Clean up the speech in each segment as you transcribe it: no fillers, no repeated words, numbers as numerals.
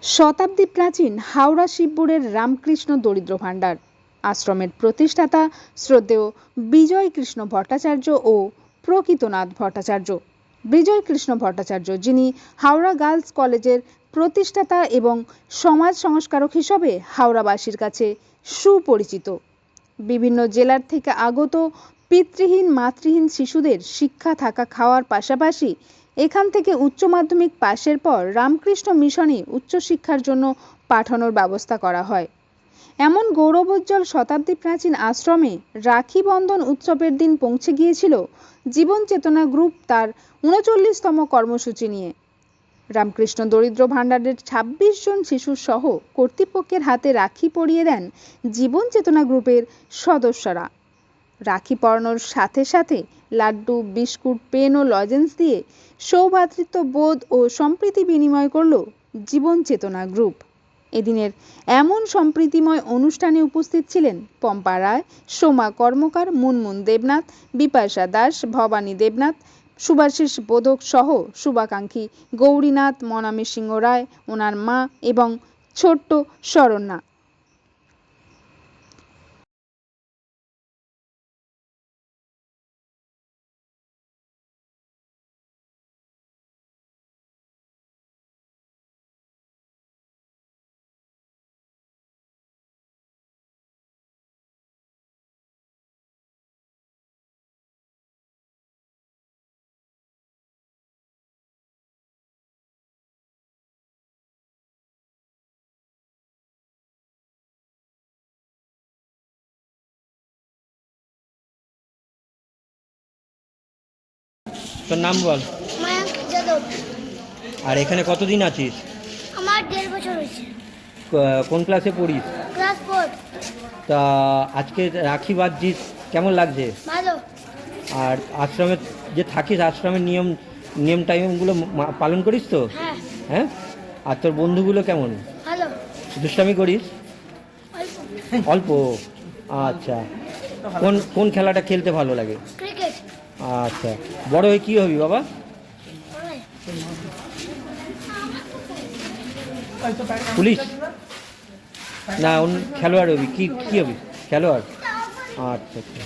শতাব্দী প্রাচীন হাওড়া শিবপুরের রামকৃষ্ণ দরিদ্র ভাণ্ডার আশ্রমের প্রতিষ্ঠাতা শ্রদ্ধেয় বিজয় কৃষ্ণ ভট্টাচার্য ও প্রকৃতনাথ ভট্টাচার্য। বিজয় কৃষ্ণ ভট্টাচার্য, যিনি হাওড়া গার্লস কলেজের প্রতিষ্ঠাতা এবং সমাজ সংস্কারক হিসেবে হাওড়াবাসীর কাছে সুপরিচিত। বিভিন্ন জেলার থেকে আগত পিতৃহীন মাতৃহীন শিশুদের শিক্ষা থাকা খাওয়ার পাশাপাশি এখান থেকে উচ্চ মাধ্যমিক পাশের পর রামকৃষ্ণ মিশনে উচ্চশিক্ষার জন্য পাঠানোর ব্যবস্থা করা হয়। এমন গৌরবোজ্জ্বল শতাব্দী প্রাচীন আশ্রমে রাখি বন্ধন উৎসবের দিন পৌঁছে গিয়েছিল জীবন চেতনা গ্রুপ তার ৩৯তম কর্মসূচি নিয়ে। রামকৃষ্ণ দরিদ্র ভাণ্ডারের ২৬ জন শিশু সহ কর্তৃপক্ষের হাতে রাখি পরিয়ে দেন জীবন চেতনা গ্রুপের সদস্যরা। রাখি পরানোর সাথে সাথে লাড্ডু, বিস্কুট, পেন ও লজেন্স দিয়ে সৌভ্রাতৃত্ব বোধ ও সম্প্রীতি বিনিময় করল জীবন চেতনা গ্রুপ। এদিনের এমন সম্প্রীতিময় অনুষ্ঠানে উপস্থিত ছিলেন পম্পা রায়, সোমা কর্মকার, মুনমুন দেবনাথ, বিপাশা দাস, ভবানী দেবনাথ, শুভাশিস বোধক সহ শুভাকাঙ্ক্ষী গৌরীনাথ, মনামী সিংহ রায়, ওনার মা এবং ছোট্ট শরণ্যা। তোর নাম বল। মায়াঙ্ক যাদব। আর এখানে কতদিন আছিস? আমার 1.5 বছর হয়েছে। কোন ক্লাসে পড়িস? ক্লাস 4। তা আজকে রাখি বাঁধছিস, কেমন লাগছে? ভালো। আর আশ্রমে যে থাকিস, আশ্রমের নিয়ম টাইমগুলো পালন করিস তো? হ্যাঁ। হ্যাঁ। আর তোর বন্ধুগুলো কেমন? ভালো। দুষ্টামি করিস? অল্প। আচ্ছা, কোন খেলাটা খেলতে ভালো লাগে? ক্রিকেট। আচ্ছা, বড় হয়ে কী হবি বাবা? পুলিশ না অন্য খেলোয়াড় হবি? কি হবি? খেলোয়াড়। আচ্ছা আচ্ছা।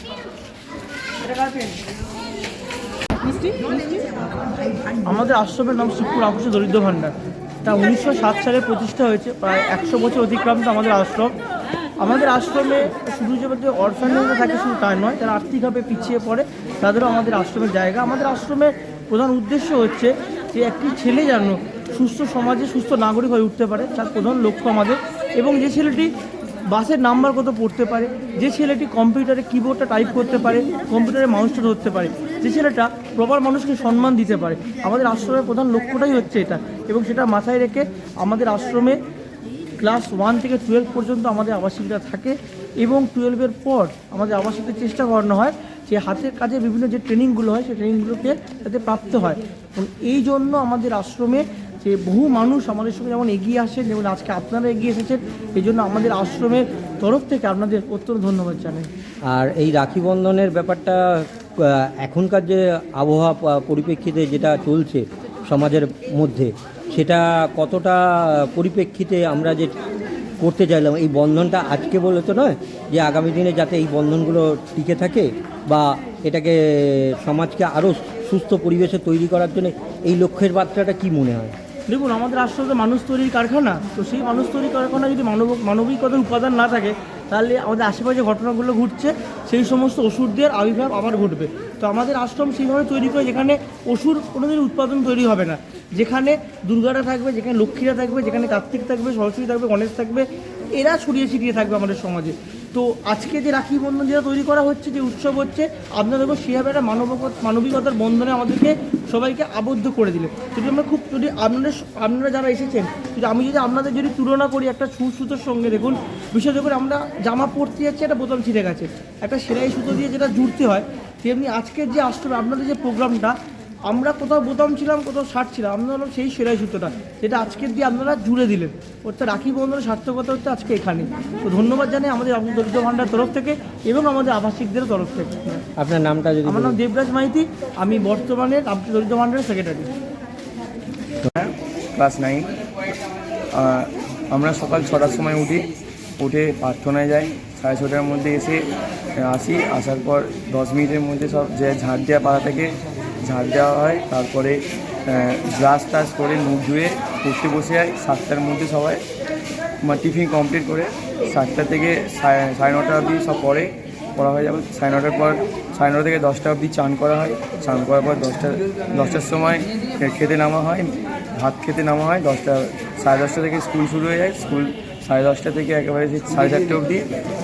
আমাদের আশ্রমের নাম শিবপুর রামকৃষ্ণ দরিদ্র ভাণ্ডার। তা 1907 সালে প্রতিষ্ঠা হয়েছে। প্রায় 100 বছর অতিক্রান্ত আমাদের আশ্রম। আমাদের আশ্রমে শুধু যে অরফানেজরা থাকে শুধু তাই নয়, যারা আর্থিকভাবে পিছিয়ে পড়ে তাদেরও আমাদের আশ্রমের জায়গা। আমাদের আশ্রমের প্রধান উদ্দেশ্য হচ্ছে যে একটি ছেলে যেন সুস্থ সমাজে সুস্থ নাগরিক হয়ে উঠতে পারে, তার প্রধান লক্ষ্য আমাদের। এবং যে ছেলেটি বাসের নাম্বার কত পড়তে পারে, যে ছেলেটি কম্পিউটারে কিবোর্ডটা টাইপ করতে পারে, কম্পিউটারে মাউসটা ধরতে পারে, যে ছেলেটা প্রপার মানুষকে সম্মান দিতে পারে, আমাদের আশ্রমের প্রধান লক্ষ্যটাই হচ্ছে এটা। এবং সেটা মাথায় রেখে আমাদের আশ্রমে ক্লাস 1 থেকে 12 পর্যন্ত আমাদের আবাসিকরা থাকে এবং 12-এর পর আমাদের আবাসিকদের চেষ্টা করানো হয় যে হাতের কাজে বিভিন্ন যে ট্রেনিংগুলো হয় সেই ট্রেনিংগুলোকে যাতে প্রাপ্ত হয়। এবং এই জন্য আমাদের আশ্রমে যে বহু মানুষ আমাদের সঙ্গে যেমন এগিয়ে আসেন, যেমন আজকে আপনারা এগিয়ে এসেছেন, এই জন্য আমাদের আশ্রমের তরফ থেকে আপনাদের অত্যন্ত ধন্যবাদ জানাই। আর এই রাখি বন্ধনের ব্যাপারটা এখনকার যে আবহাওয়া পরিপ্রেক্ষিতে যেটা চলছে সমাজের মধ্যে, সেটা কতটা পরিপ্রেক্ষিতে আমরা যে করতে চাইলাম এই বন্ধনটা আজকে বলে তো নয়, যে আগামী দিনে যাতে এই বন্ধনগুলো টিকে থাকে বা এটাকে সমাজকে আরও সুস্থ পরিবেশে তৈরি করার জন্য এই লক্ষ্যের বার্তাটা কি মনে হয়? দেখুন, আমাদের আশ্রমে মানুষ তৈরির কারখানা, তো সেই মানুষ তৈরির কারখানা যদি মানবিকতার উপাদান না থাকে তাহলে আমাদের আশেপাশে ঘটনাগুলো ঘটছে সেই সমস্ত অসুরদের আবির্ভাব আবার ঘটবে। তো আমাদের আশ্রম সেইভাবে তৈরি করে যেখানে অসুর কোনোদিন উৎপাদন তৈরি হবে না, যেখানে দুর্গারা থাকবে, যেখানে লক্ষ্মীরা থাকবে, যেখানে কার্তিক থাকবে, সরস্বতী থাকবে, গণেশ থাকবে, এরা ছড়িয়ে ছিটিয়ে থাকবে আমাদের সমাজে। তো আজকে যে রাখি বন্ধন যেটা তৈরি করা হচ্ছে, যে উৎসব হচ্ছে, আপনাদের সেভাবে একটা মানবিকতার বন্ধনে আমাদেরকে সবাইকে আবদ্ধ করে দিলে। যদি আমরা যদি আপনারা যারা এসেছেন, আমি যদি আপনাদের যদি তুলনা করি একটা সুতোর সঙ্গে, দেখুন বিশেষ করে আমরা জামা পরতে যাচ্ছি, একটা বোতাম ছিঁড়ে গেছে, একটা সেলাই সুতো দিয়ে যেটা জুড়তে হয়, তেমনি আজকের যে আশ্রমে আপনাদের যে প্রোগ্রামটা, আমরা কোথাও বোতাম ছিলাম, কোথাও শার্ট ছিলাম, আপনারা সেই সেলাই সুতোটা যেটা আজকের দিয়ে আপনারা জুড়ে দিলেন, অর্থাৎ রাখি বন্ধনের সার্থকতা হচ্ছে আজকে এখানে। তো ধন্যবাদ জানাই আমাদের দরিদ্র ভাণ্ডার তরফ থেকে এবং আমাদের আবাসিকদের তরফ থেকে। আপনার নামটা যদি? আমার নাম দেবরাজ মাইতি, আমি বর্তমানে দরিদ্র ভাণ্ডারের সেক্রেটারি। ক্লাস 9। আমরা সকাল 6টার সময় উঠে প্রার্থনায় যাই, 6:30টার মধ্যে এসে আসার পর 10 মিনিটের মধ্যে সব যে ঝাড় দেওয়া পাড়া থেকে ঝাড় দেওয়া হয়। তারপরে ব্রাশ টাশ করে মুখ ধুয়ে পড়তে বসে যায়। 7টার মধ্যে সবাই টিফিন কমপ্লিট করে 7টা থেকে 9:30 অবধি সব পড়া হয়ে যাবে। 9:30 পর 9:30 থেকে 10টা অবধি চান করা হয়। চান করার পর 10টার সময় খেতে নামা হয়, ভাত খেতে নামা হয়। 10টা 10:30 থেকে স্কুল শুরু হয়ে যায়। স্কুল 10:30 থেকে একেবারে 4:30 অবধি।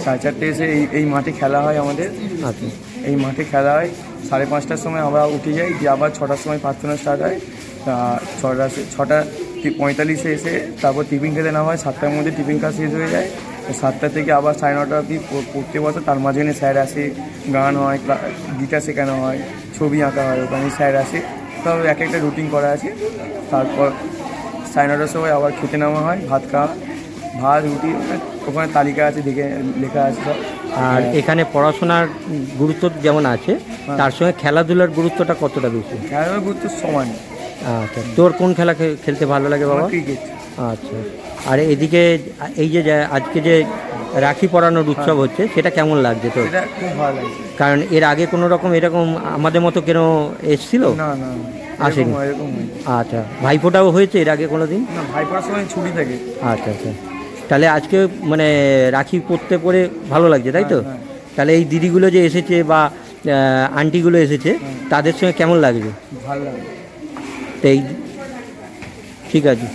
4:30 এসে এই মাঠে খেলা হয় আমাদের। আচ্ছা, এই মাঠে খেলা হয়। 5:30টার সময় আমরা উঠে যাই, দিয়ে আবার 6টার সময় প্রার্থনা স্টার্ট হয়। 6:45 এসে তারপর টিফিন খেতে নামা হয়। 7টার মধ্যে টিফিন খাওয়া শেষ হয়ে যায়। 7টা থেকে আবার 9:30 অবধি পড়তে বসে। তার মাঝখানে স্যার আসে, গান হয়, গিটার শেখানো হয়, ছবি আঁকা হয়, ওখানে স্যার আসে। সব একটা রুটিন করা আছে। তারপর 9:30টার সময় আবার খেতে নামা হয়, ভাত রুটি, ওখানে তালিকা আছে, দেখে লেখা আছে সব। আর এখানে পড়াশোনার গুরুত্ব যেমন আছে, তার সঙ্গে খেলাধুলার গুরুত্বটা কতটা বেশি? খেলাধুলার গুরুত্ব সমান। আচ্ছা, তোর কোন খেলা খেলতে ভালো লাগে বাবা? ক্রিকেট। আচ্ছা, আর এদিকে এই যে আজকে যে রাখি পরানোর উৎসব হচ্ছে, সেটা কেমন লাগছে তোর? এটা খুব ভালো লাগে। কারণ এর আগে কোনো রকম এরকম আমাদের মতো কেন এসছিল? না আসেনি। এরকম হয়। আচ্ছা, ভাইফোঁটাও হয়েছে এর আগে কোনো দিন? না, ভাইফোঁটার সময় ছুটি থাকে। আচ্ছা আচ্ছা, তাহলে আজকে মানে রাখি পরতে পরে ভালো লাগছে, তাই তো? হ্যাঁ। তাহলে এই দিদিগুলো যে এসেছে বা আন্টিগুলো এসেছে, তাদের সঙ্গে কেমন লাগছে? ভালো লাগে। তো এই ঠিক আছে।